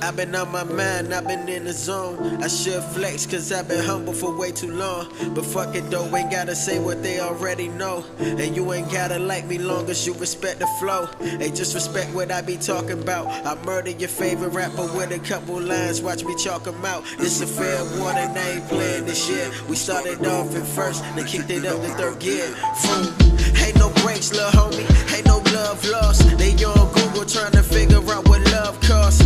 I've been on my mind, I've been in the zone. I should flex cause I've been humble for way too long. But fuck it though, ain't gotta say what they already know. And you ain't gotta like me long as you respect the flow. Hey, just respect what I be talking about. I murder your favorite rapper with a couple lines, watch me chalk them out. It's a fair warning, I ain't playing this year. We started off in first, then kicked it up to third gear. Ain't no breaks, lil' homie, ain't no love lost. They on Google trying to figure out what love costs.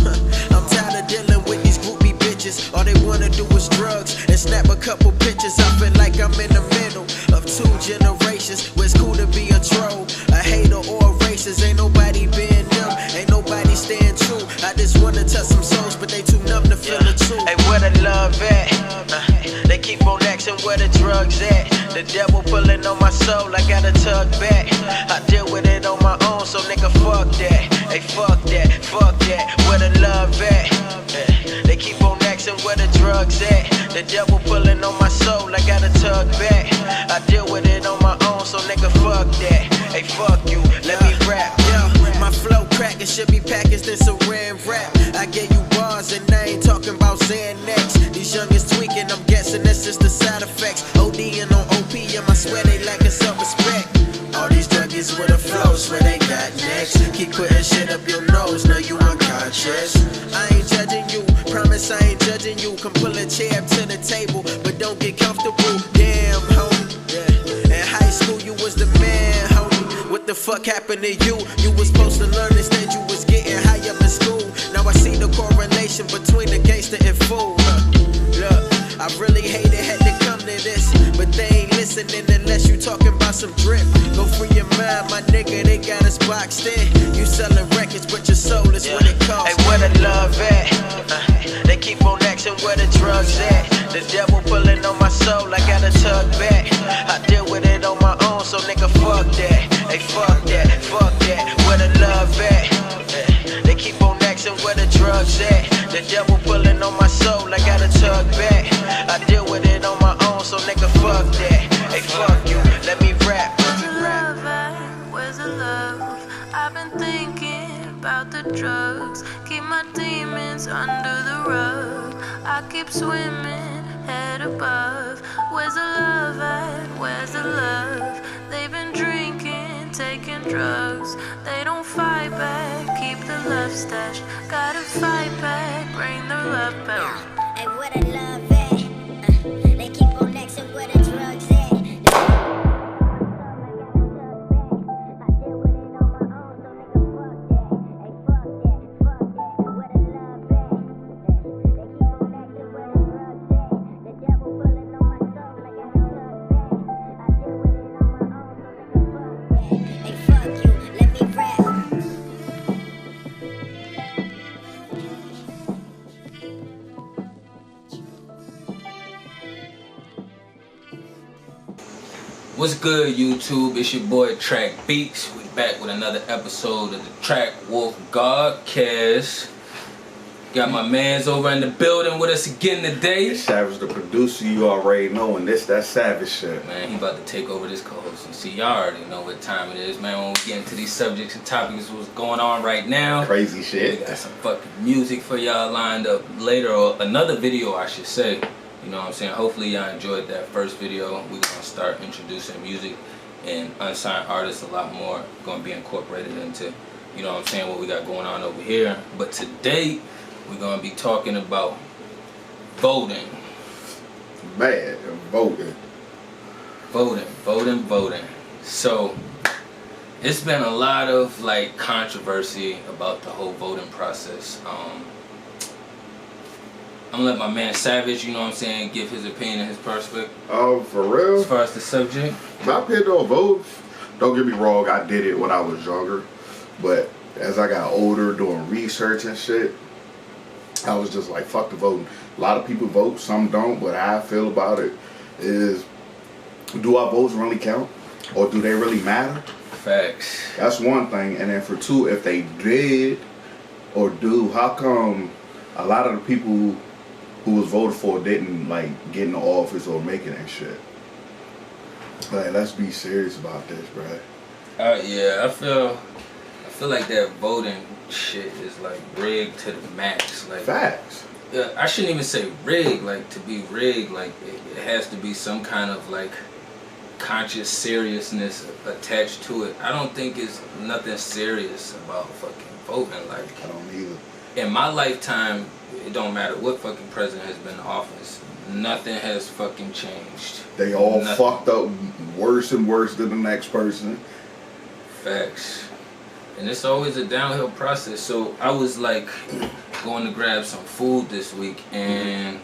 I'm tired of dealing with these groupie bitches. All they wanna do is drugs and snap a couple pictures. I feel like I'm in the middle of two generations where it's cool to be a troll, a hater or a racist. Ain't nobody being them, ain't nobody staying true. I just wanna touch some souls, but they too numb to feel the truth. Hey, where the love at? They keep on asking where the drugs at. The devil pulling on my soul, I gotta tug back. I deal with it on my own, so nigga fuck that. Hey, fuck that, fuck that. Where the love at? They keep on asking where the drugs at. The devil pulling on my soul, I gotta tug back. I deal with it on my own, so nigga fuck that. Hey, fuck you, let me rap. Yo, my flow crackin' should be packaged in saran wrap. I gave you bars and I ain't talking about Xanax. These youngins tweaking, I'm guessing that's just the side effects. ODing on OPM, I swear they lacking self-respect. All these junkies with a flow, swear they got next. Keep putting shit up your nose, now you unconscious. I ain't judging you, promise I ain't judging you. Come pull a chair up to the table, but don't get comfortable. Damn, homie, yeah. In high school you was the man, homie. What the fuck happened to you? You was supposed to learn instead you was getting high up in school. Now I see the correlation between the gangster and fool. Look, I really hate it, had to come to this, but they ain't listening unless you talking about some drip. Go free your mind, my nigga, they got us boxed in. You selling records, but your soul is what it costs. Hey, where the love at? They keep on asking where the drugs at. The devil pulling on my soul, I gotta tug back. I deal with it on my own, so nigga fuck that. Hey, fuck that, fuck that. Where the love at? They keep on asking where the drugs at. The devil pulling on my soul, I gotta tug back. I deal with it on my own, so nigga fuck that. Hey, fuck you, let me rap. Where's the love at? Where's the love? I've been thinking about the drugs. Keep my demons under the rug. I keep swimming head above. Where's the love at? Where's the love? They've been drinking, taking drugs. They don't fight back, keep the love stashed. Gotta fight back, bring the love back. Hey, where the love at? They keep on asking where the drugs at. What's good, YouTube? It's your boy TrakBeatz. We back with another episode of the TrakWolf GodCast. Got my mans over in the building with us again today. It's Savage, the producer, you already know, and that Savage shit. Man, he about to take over this co-host. And see, y'all already know what time it is, man. When we get into these subjects and topics, what's going on right now. Crazy shit. We got some fucking music for y'all lined up later, or another video, I should say. You know what I'm saying? Hopefully y'all enjoyed that first video. We're gonna start introducing music and unsigned artists a lot more. Gonna be incorporated into, you know what I'm saying, what we got going on over here. But today, we're gonna be talking about voting. Man, voting. Voting. So, it's been a lot of like controversy about the whole voting process. I'm gonna let my man Savage, you know what I'm saying, give his opinion and his perspective. Oh, for real? As far as the subject. My opinion on votes, don't get me wrong, I did it when I was younger. But as I got older, doing research and shit, I was just like, fuck the voting. A lot of people vote, some don't. But how I feel about it is, do our votes really count? Or do they really matter? Facts. That's one thing. And then for two, if they did or do, how come a lot of the people who was voted for didn't like get in the office or make it and shit? Like, let's be serious about this, bruh. Yeah, I feel like that voting shit is like rigged to the max. Like, facts. Yeah, I shouldn't even say rigged. Like, to be rigged, like it has to be some kind of like conscious seriousness attached to it. I don't think it's nothing serious about fucking voting. Like, I don't either. In my lifetime, it don't matter what fucking president has been in office. Nothing has fucking changed. They all Nothing. fucked up worse and worse than the next person. Facts. And it's always a downhill process. So I was like going to grab some food this week, and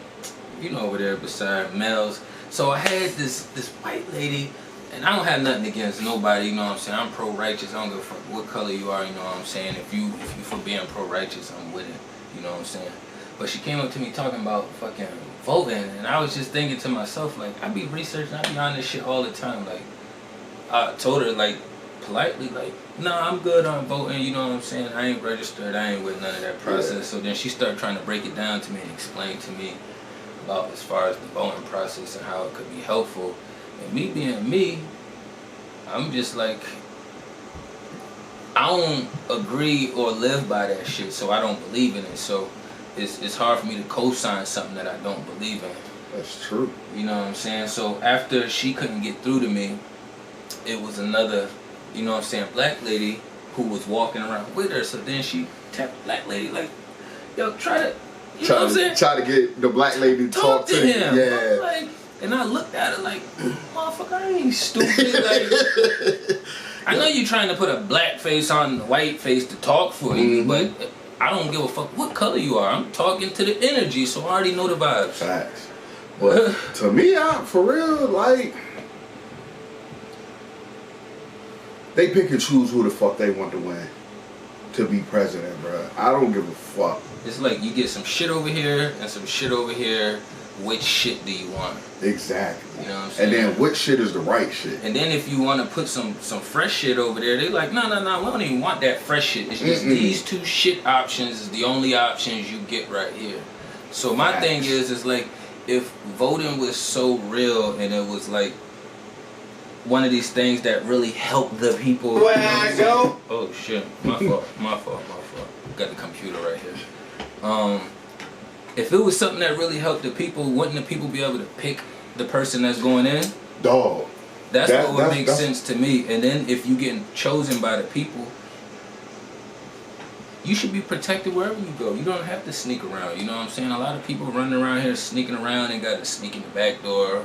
you know, over there beside Mel's. So I had this white lady, and I don't have nothing against nobody, you know what I'm saying? I'm pro-righteous. I don't give a fuck what color you are, you know what I'm saying? If you for being pro-righteous, I'm with it, you know what I'm saying? But she came up to me talking about fucking voting, and I was just thinking to myself, like, I be researching, I be on this shit all the time. Like, I told her, like, politely, like, nah, I'm good on voting, you know what I'm saying? I ain't registered, I ain't with none of that process. Yeah. So then she started trying to break it down to me and explain to me about as far as the voting process and how it could be helpful. And me being me, I'm just like, I don't agree or live by that shit, so I don't believe in it. So it's hard for me to co-sign something that I don't believe in. That's true. You know what I'm saying? So after she couldn't get through to me, it was another, you know what I'm saying, black lady who was walking around with her. So then she tapped the black lady like, yo, try to, you know what I'm saying? Try to get the black lady to talk to him. Yeah. Like, and I looked at her like, motherfucker, I ain't stupid. Like, I know you trying to put a black face on the white face to talk for you, but I don't give a fuck what color you are. I'm talking to the energy, so I already know the vibes. Facts. But to me, for real, like, they pick and choose who the fuck they want to win to be president, bro. I don't give a fuck. It's like you get some shit over here and some shit over here. Which shit do you want? Exactly. You know what I'm saying? And then which shit is the right shit? And then if you want to put some fresh shit over there, they like, no, we don't even want that fresh shit. It's just these two shit options is the only options you get right here. So my thing is like, if voting was so real and it was like one of these things that really help the people. Where I go? Oh shit, my fault. Got the computer right here. If it was something that really helped the people, wouldn't the people be able to pick the person that's going in? Dog. That's what would make sense to me. And then if you getting chosen by the people, you should be protected wherever you go. You don't have to sneak around. You know what I'm saying? A lot of people running around here sneaking around and got to sneak in the back door,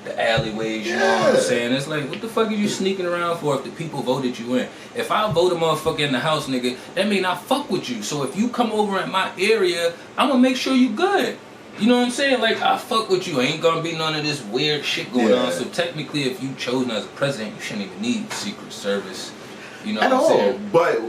the alleyways, you know what I'm saying? It's like, what the fuck are you sneaking around for if the people voted you in? If I vote a motherfucker in the house, nigga, that mean I fuck with you. So if you come over in my area, I'm gonna make sure you good. You know what I'm saying? Like, I fuck with you. Ain't gonna be none of this weird shit going on. So technically, if you chosen as a president, you shouldn't even need Secret Service. You know what I'm saying? But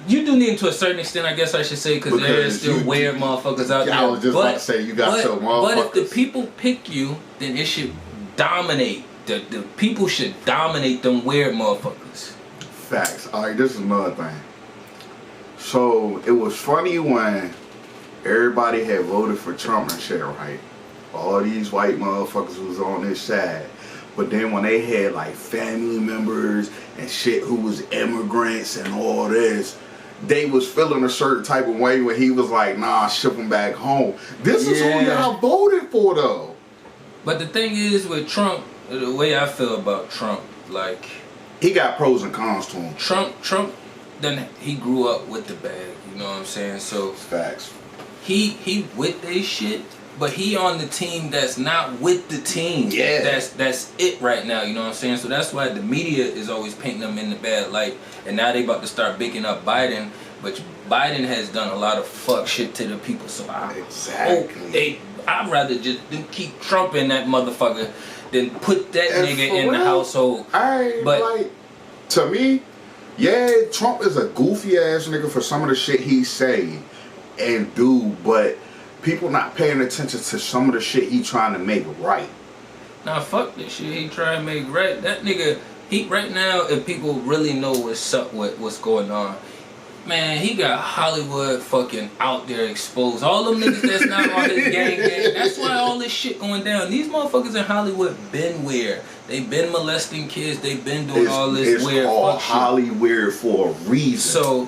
you do need to a certain extent, I guess I should say, because there is still weird motherfuckers out there. I was just about to say, you got some motherfuckers. But if the people pick you, then it should dominate. The people should dominate them weird motherfuckers. Facts. Alright, this is another thing. So, it was funny when everybody had voted for Trump and shit, right? All these white motherfuckers was on his side. But then when they had like family members and shit who was immigrants and all this, they was feeling a certain type of way when he was like, nah, ship them back home. This is who y'all voted for though. But the thing is with Trump, the way I feel about Trump, like, he got pros and cons to him. Trump, then he grew up with the bag, you know what I'm saying? So facts. He with they shit, but he on the team that's not with the team. Yeah. That's it right now, you know what I'm saying? So that's why the media is always painting them in the bad light. And now they about to start bigging up Biden, but Biden has done a lot of fuck shit to the people. So I'd rather just keep Trump in that motherfucker than put that nigga in the household. To me, Trump is a goofy ass nigga for some of the shit he say and do, but people not paying attention to some of the shit he trying to make right. Nah, fuck this shit he trying to make right. That nigga, right now, if people really know what's up with what's going on, Man, he got Hollywood fucking out there exposed. All them niggas that's not on his gang. That's why all this shit going down. These motherfuckers in Hollywood been weird. They been molesting kids. They been doing all this weird fuck shit. Hollywood for a reason. So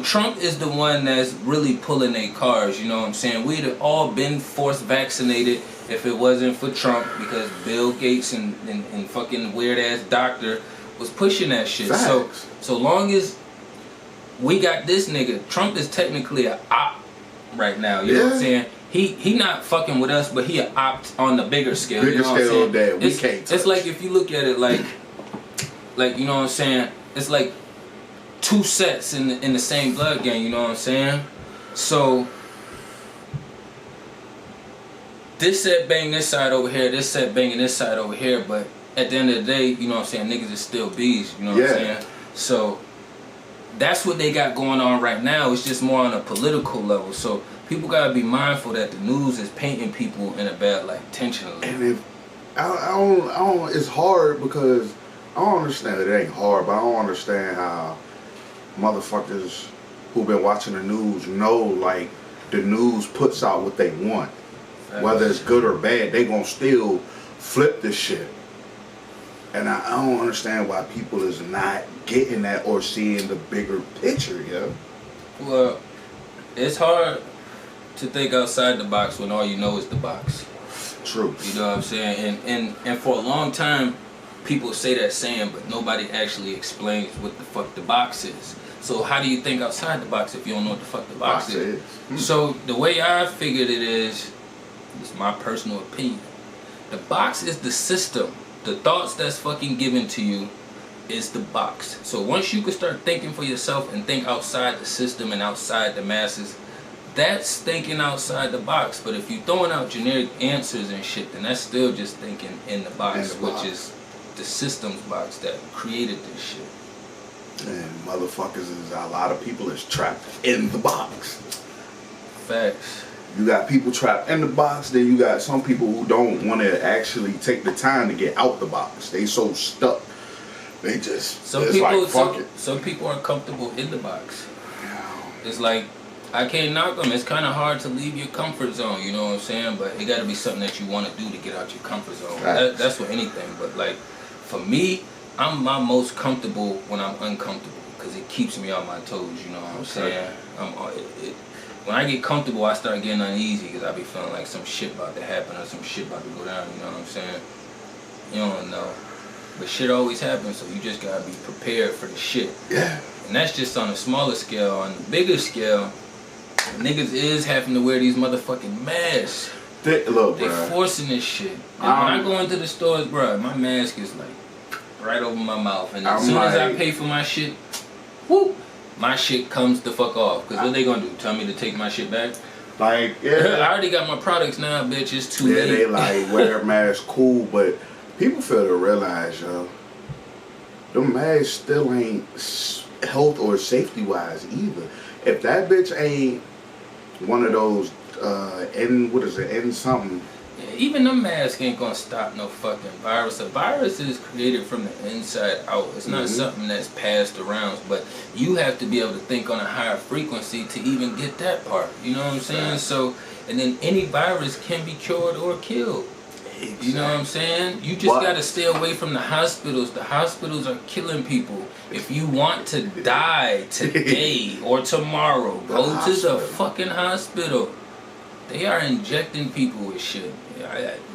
Trump is the one that's really pulling their cars. You know what I'm saying? We'd have all been forced vaccinated if it wasn't for Trump, because Bill Gates and fucking weird ass doctor was pushing that shit. Facts. So long as we got this nigga, Trump is technically an op right now. You know what I'm saying? He not fucking with us, but he an op on the bigger scale. Bigger scale that we can't touch. It's like, if you look at it like you know what I'm saying? It's like two sets in the same blood gang. You know what I'm saying? So this set bang this side over here, this set banging this side over here, but at the end of the day, you know what I'm saying, niggas is still bees, you know what I'm saying? So that's what they got going on right now. It's just more on a political level. So people gotta be mindful that the news is painting people in a bad light intentionally. And if I don't, it's hard because I don't understand. It ain't hard, but I don't understand how motherfuckers who've been watching the news know, like, the news puts out what they want. Whether it's good or bad, they gonna still flip this shit. And I don't understand why people is not getting that or seeing the bigger picture, yo. Well, it's hard to think outside the box when all you know is the box. True. You know what I'm saying? And for a long time, people say that saying, but nobody actually explains what the fuck the box is. So how do you think outside the box if you don't know what the fuck the box is? So the way I figured it is my personal opinion. The box is the system. The thoughts that's fucking given to you is the box. So once you can start thinking for yourself and think outside the system and outside the masses, that's thinking outside the box. But if you throwing out generic answers and shit, then that's still just thinking in the box, which is the system's box that created this shit. And motherfuckers is, a lot of people is trapped in the box. Facts. You got people trapped in the box, then you got some people who don't want to actually take the time to get out the box. They so stuck. They just, some people are comfortable in the box. It's like, I can't knock them. It's kind of hard to leave your comfort zone, you know what I'm saying? But it got to be something that you want to do to get out your comfort zone. That's with anything. But like, for me, I'm my most comfortable when I'm uncomfortable, because it keeps me on my toes, you know what I'm saying? When I get comfortable, I start getting uneasy because I be feeling like some shit about to happen or some shit about to go down, you know what I'm saying? You don't know. But shit always happens, so you just gotta be prepared for the shit. Yeah. And that's just on a smaller scale. On the bigger scale, niggas is having to wear these motherfucking masks. They forcing this shit. And when I go into the stores, bro, my mask is like right over my mouth. And as soon as I pay for my shit, whoop, my shit comes the fuck off. Because what they gonna do? Tell me to take my shit back? Like, I already got my products now, bitch. It's too late. They like wear a mask, cool, but people fail to realize, yo, them masks still ain't health or safety wise either. If that bitch ain't one of those N something. Yeah, even them masks ain't gonna stop no fucking virus. A virus is created from the inside out. It's not something that's passed around, but you have to be able to think on a higher frequency to even get that part. You know what I'm saying? Right. So, and then any virus can be cured or killed. Exactly. You know what I'm saying? You just gotta stay away from the hospitals. The hospitals are killing people. If you want to die today or tomorrow, go to the fucking hospital. They are injecting people with shit.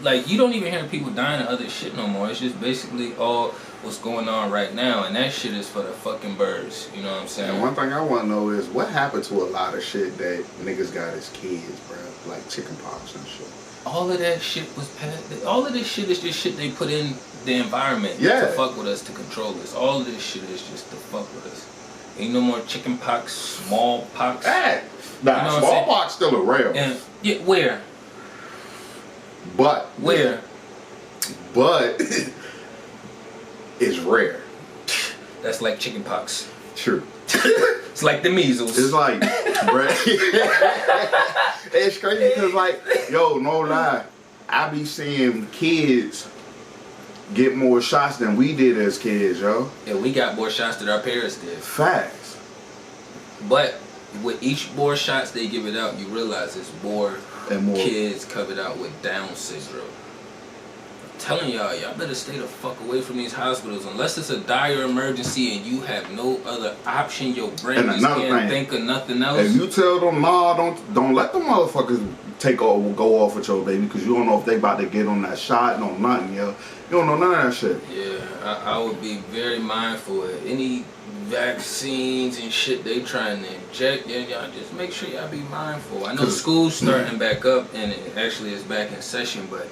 Like, you don't even hear people dying of other shit no more. It's just basically all what's going on right now, and that shit is for the fucking birds. You know what I'm saying? And one thing I want to know is what happened to a lot of shit that niggas got as kids, bro, like chickenpox and shit. All of that shit was passed. All of this shit is just shit they put in the environment to fuck with us, to control us. All of this shit is just to fuck with us. Ain't no more chickenpox, smallpox. Nah, you know smallpox still around. And yeah, where? But where? But it's rare. That's like chickenpox. True. It's like the measles. It's like, bruh. It's crazy because, like, yo, no lie, I be seeing kids get more shots than we did as kids, yo. And we got more shots than our parents did. Facts. But with each more shots they give it out, you realize it's more and more kids covered out with Down syndrome. I'm telling y'all better stay the fuck away from these hospitals unless it's a dire emergency and you have no other option. Your brain just can't think of nothing else. If you tell them, nah, don't let them motherfuckers go off with your baby, because you don't know if they about to get on that shot, no nothing, yo. You don't know none of that shit. Yeah, I would be very mindful of any vaccines and shit they trying to inject. Yeah, y'all just make sure y'all be mindful. I know school's starting back up and it actually is back in session, but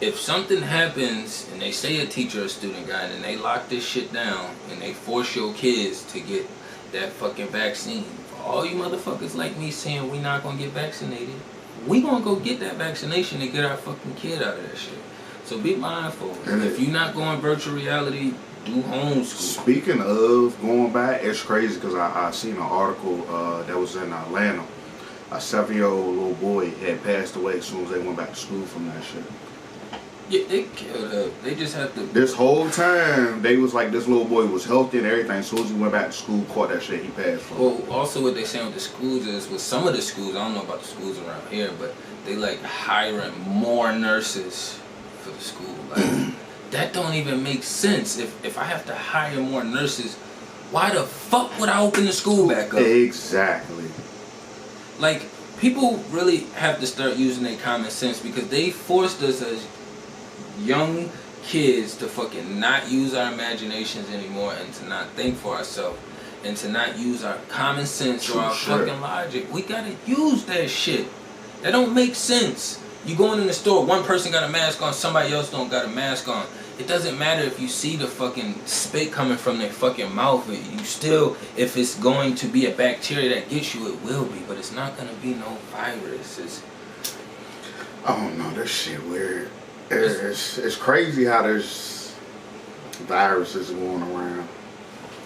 if something happens and they say a teacher or student got it and they lock this shit down and they force your kids to get that fucking vaccine, for all you motherfuckers like me saying we not gonna get vaccinated, we gonna go get that vaccination to get our fucking kid out of that shit. So be mindful. And if you're not going virtual reality, do homeschool. Speaking of going back, it's crazy because I seen an article that was in Atlanta. A 7-year-old little boy had passed away as soon as they went back to school from that shit. Yeah, they killed her. They just have to. This whole time, they was like, this little boy was healthy and everything. As soon as he went back to school, caught that shit, he passed from. Well, also what they saying with the schools is, with some of the schools, I don't know about the schools around here, but they like hiring more nurses for the school. Like, that don't even make sense. If I have to hire more nurses, why the fuck would I open the school back up? Exactly. Like, people really have to start using their common sense, because they forced us as young kids to fucking not use our imaginations anymore and to not think for ourselves and to not use our common sense or our fucking logic. We gotta use that shit. That don't make sense. You going in the store, one person got a mask on, somebody else don't got a mask on. It doesn't matter if you see the fucking spit coming from their fucking mouth. You still, if it's going to be a bacteria that gets you, it will be. But it's not gonna be no virus. I don't know, this shit weird. It's crazy how there's viruses going around.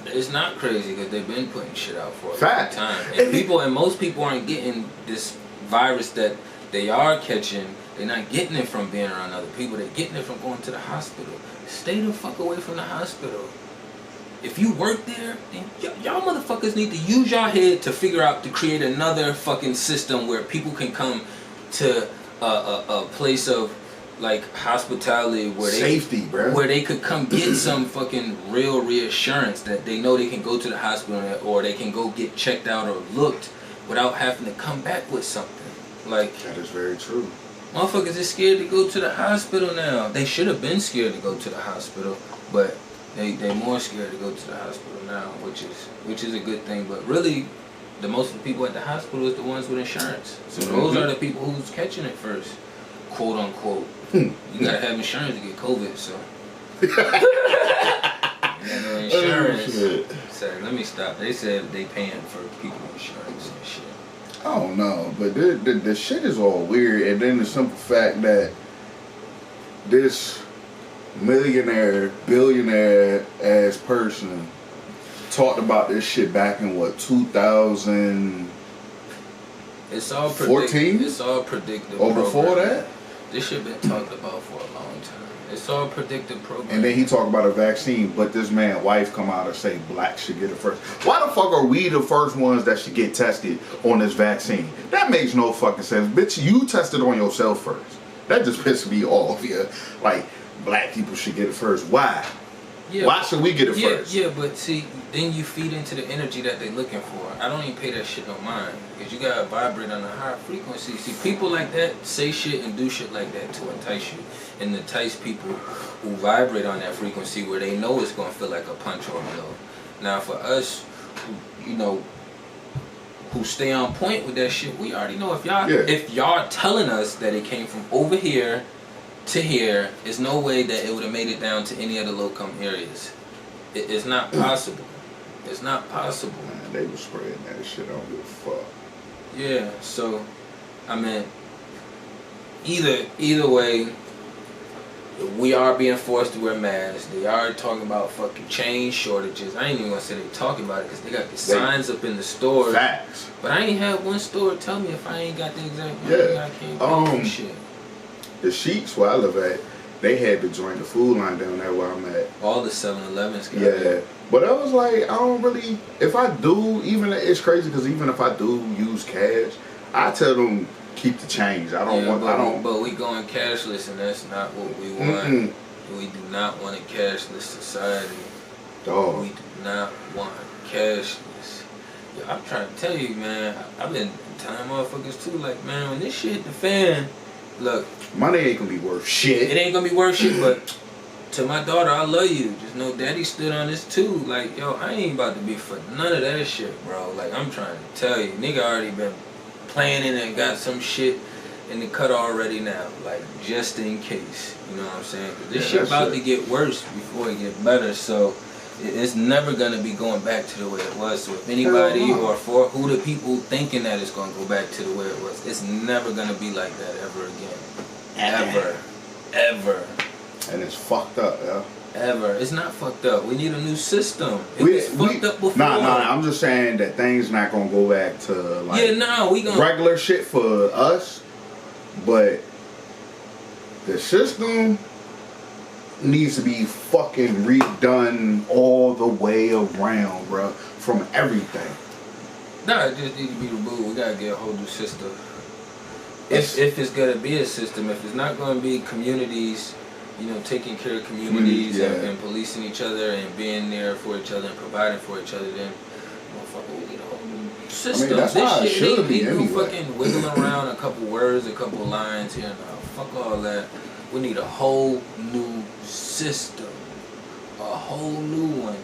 It's not crazy because they've been putting shit out for a long time. And most people aren't getting this virus that they are catching. They're not getting it from being around other people. They're getting it from going to the hospital. Stay the fuck away from the hospital. If you work there, then y'all motherfuckers need to use y'all head to figure out to create another fucking system where people can come to a place of like hospitality where safety, bro, where they could come get some fucking real reassurance that they know they can go to the hospital or they can go get checked out or looked without having to come back with something. Like, that is very true. Motherfuckers is scared to go to the hospital now. They should have been scared to go to the hospital, but they more scared to go to the hospital now, which is a good thing. But really, the most of the people at the hospital is the ones with insurance. So those are the people who's catching it first, quote unquote. You gotta have insurance to get COVID, so. You got no insurance. Sorry, let me stop. They said they paying for people insurance and shit. I don't know, but the shit is all weird. And then the simple fact that this millionaire, billionaire ass person talked about this shit back in what, 2014? It's all predictive. Or before that? This shit been talked about for a long time. It's all predictive program. And then he talked about a vaccine, but this man's wife come out and say blacks should get it first. Why the fuck are we the first ones that should get tested on this vaccine? That makes no fucking sense. Bitch, you tested on yourself first. That just pisses me off, yeah. Like, black people should get it first. Why? Yeah, why should we get it first? Yeah, but see, then you feed into the energy that they're looking for. I don't even pay that shit no mind. Because you gotta vibrate on a high frequency. See, people like that say shit and do shit like that to entice you. And entice people who vibrate on that frequency where they know it's gonna feel like a punch or a blow. Now for us, who stay on point with that shit, we already know if y'all telling us that it came from over here to here, there's no way that it would have made it down to any other low-income areas. It's not possible. It's not possible. Man, they were spreading that shit. I don't give a fuck. Yeah, so, I mean, either way, we are being forced to wear masks. They are talking about fucking chain shortages. I ain't even gonna say they talking about it because they got the signs up in the stores. Facts. But I ain't had one store tell me if I ain't got the exact money, I can't get shit. The sheets where I live at, they had to join the food line down there where I'm at. All the 7-Elevens got Yeah. it. But I was like, I don't really, if I do, even, it's crazy because even if I do use cash, I tell them keep the change. I don't want, But we going cashless and that's not what we want. We do not want a cashless society. Dog. We do not want cashless. Yo, I'm trying to tell you, man, I've been telling motherfuckers too, like, man, when this shit hit the fan, look. Money ain't gonna be worth shit. It ain't gonna be worth shit, but to my daughter, I love you. Just know daddy stood on this too. Like, yo, I ain't about to be for none of that shit, bro. Like, I'm trying to tell you, nigga already been planning and got some shit in the cut already now. Like, just in case. You know what I'm saying? 'Cause this shit about to get worse before it get better. So, it's never gonna be going back to the way it was. So, if anybody or for who the people thinking that it's gonna go back to the way it was, it's never gonna be like that ever again. Ever. And it's fucked up, yeah. Ever. It's not fucked up. We need a new system. It was fucked up before. Nah, I'm just saying that things not gonna go back to like we gonna regular shit for us, but the system needs to be fucking redone all the way around, bro, from everything. Nah, it just needs to be removed. We gotta get a whole new system. If it's gonna be a system, if it's not gonna be communities, you know, taking care of communities and policing each other and being there for each other and providing for each other, then motherfucker, we need a whole new system. I mean, that's how it should be anyway. Fucking wiggling around a couple words, a couple lines here and fuck all that. We need a whole new system. A whole new one.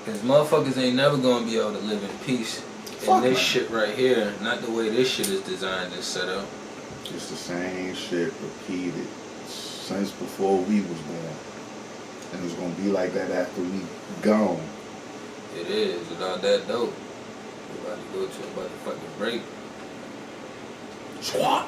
Because motherfuckers ain't never gonna be able to live in peace. And this shit right here, not the way this shit is designed and set up. It's the same shit repeated since before we was born. And it's gonna be like that after we gone. It is, without that dope. We're about to go to a motherfucking break. Squat.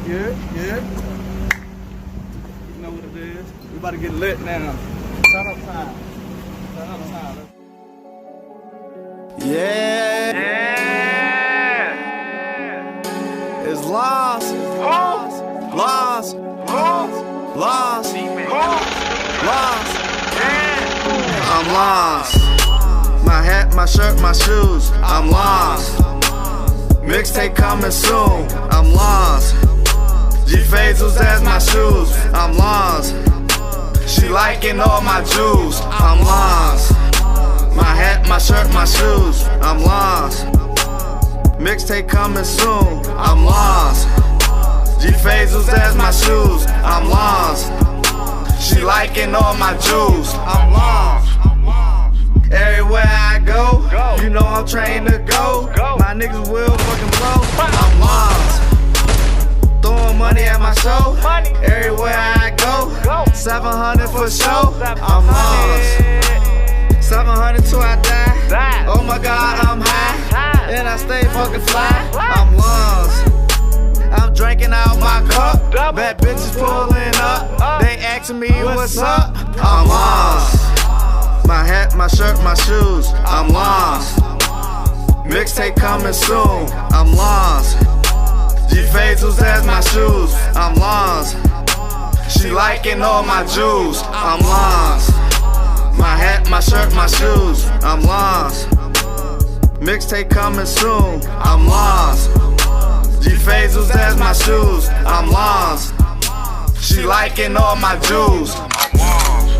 Yeah. You know what it is. We about to get lit now. Turn up time. Yeah. It's Lonzz. I'm Lonzz. My hat, my shirt, my shoes. I'm Lonzz. Mixtape coming soon. I'm Lonzz. G-Fazels as my shoes. I'm Lonzz. She liking all my jewels. I'm Lonzz. My hat, my shirt, my shoes. I'm Lonzz. Mixtape coming soon. I'm Lonzz. G-Fazels as my shoes. I'm Lonzz. She liking all my jewels. I'm Lonzz. Everywhere I go, you know I'm trained to go. My niggas will fucking blow. I'm Lonzz. Throwing money at my show. Everywhere I go, 700 for show. I'm Lonzz. 700 till I die. Oh my God, I'm high. And I stay fucking fly. I'm Lonzz. I'm drinking out my cup. Bad bitches pulling up. They asking me what's up. I'm Lonzz. My hat, my shirt, my shoes. I'm Lonzz. Mixtape coming soon. I'm Lonzz. G-Fazels as my shoes. I'm Lonzz. She liking all my jewels. I'm Lonzz. My hat, my shirt, my shoes. I'm Lonzz. Mixtape coming soon. I'm Lonzz. G-Fazels as my shoes. I'm Lonzz. She liking all my jewels. I'm Lonzz.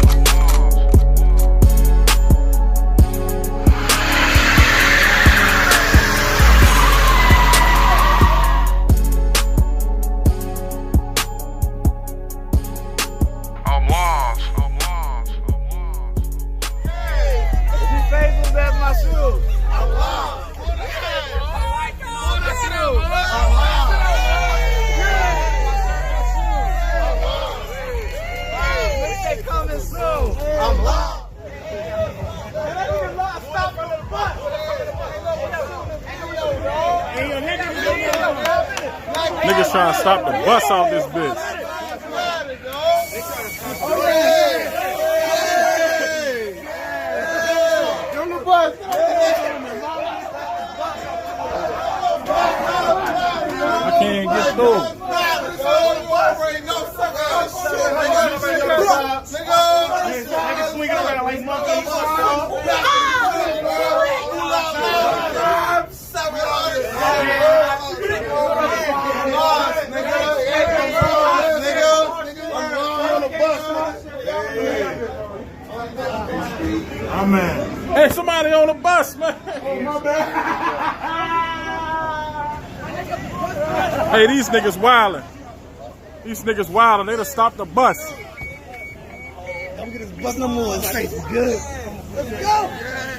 Coming niggas trying to stop the bus out this bitch. I can't get through. Nigga swinging around like monkeys. Oh, man. Hey, somebody on the bus, man. Oh, my bad. Hey, these niggas wildin'. These niggas wildin'. They done stopped the bus. Don't get this bus no more. It's good. Let's go.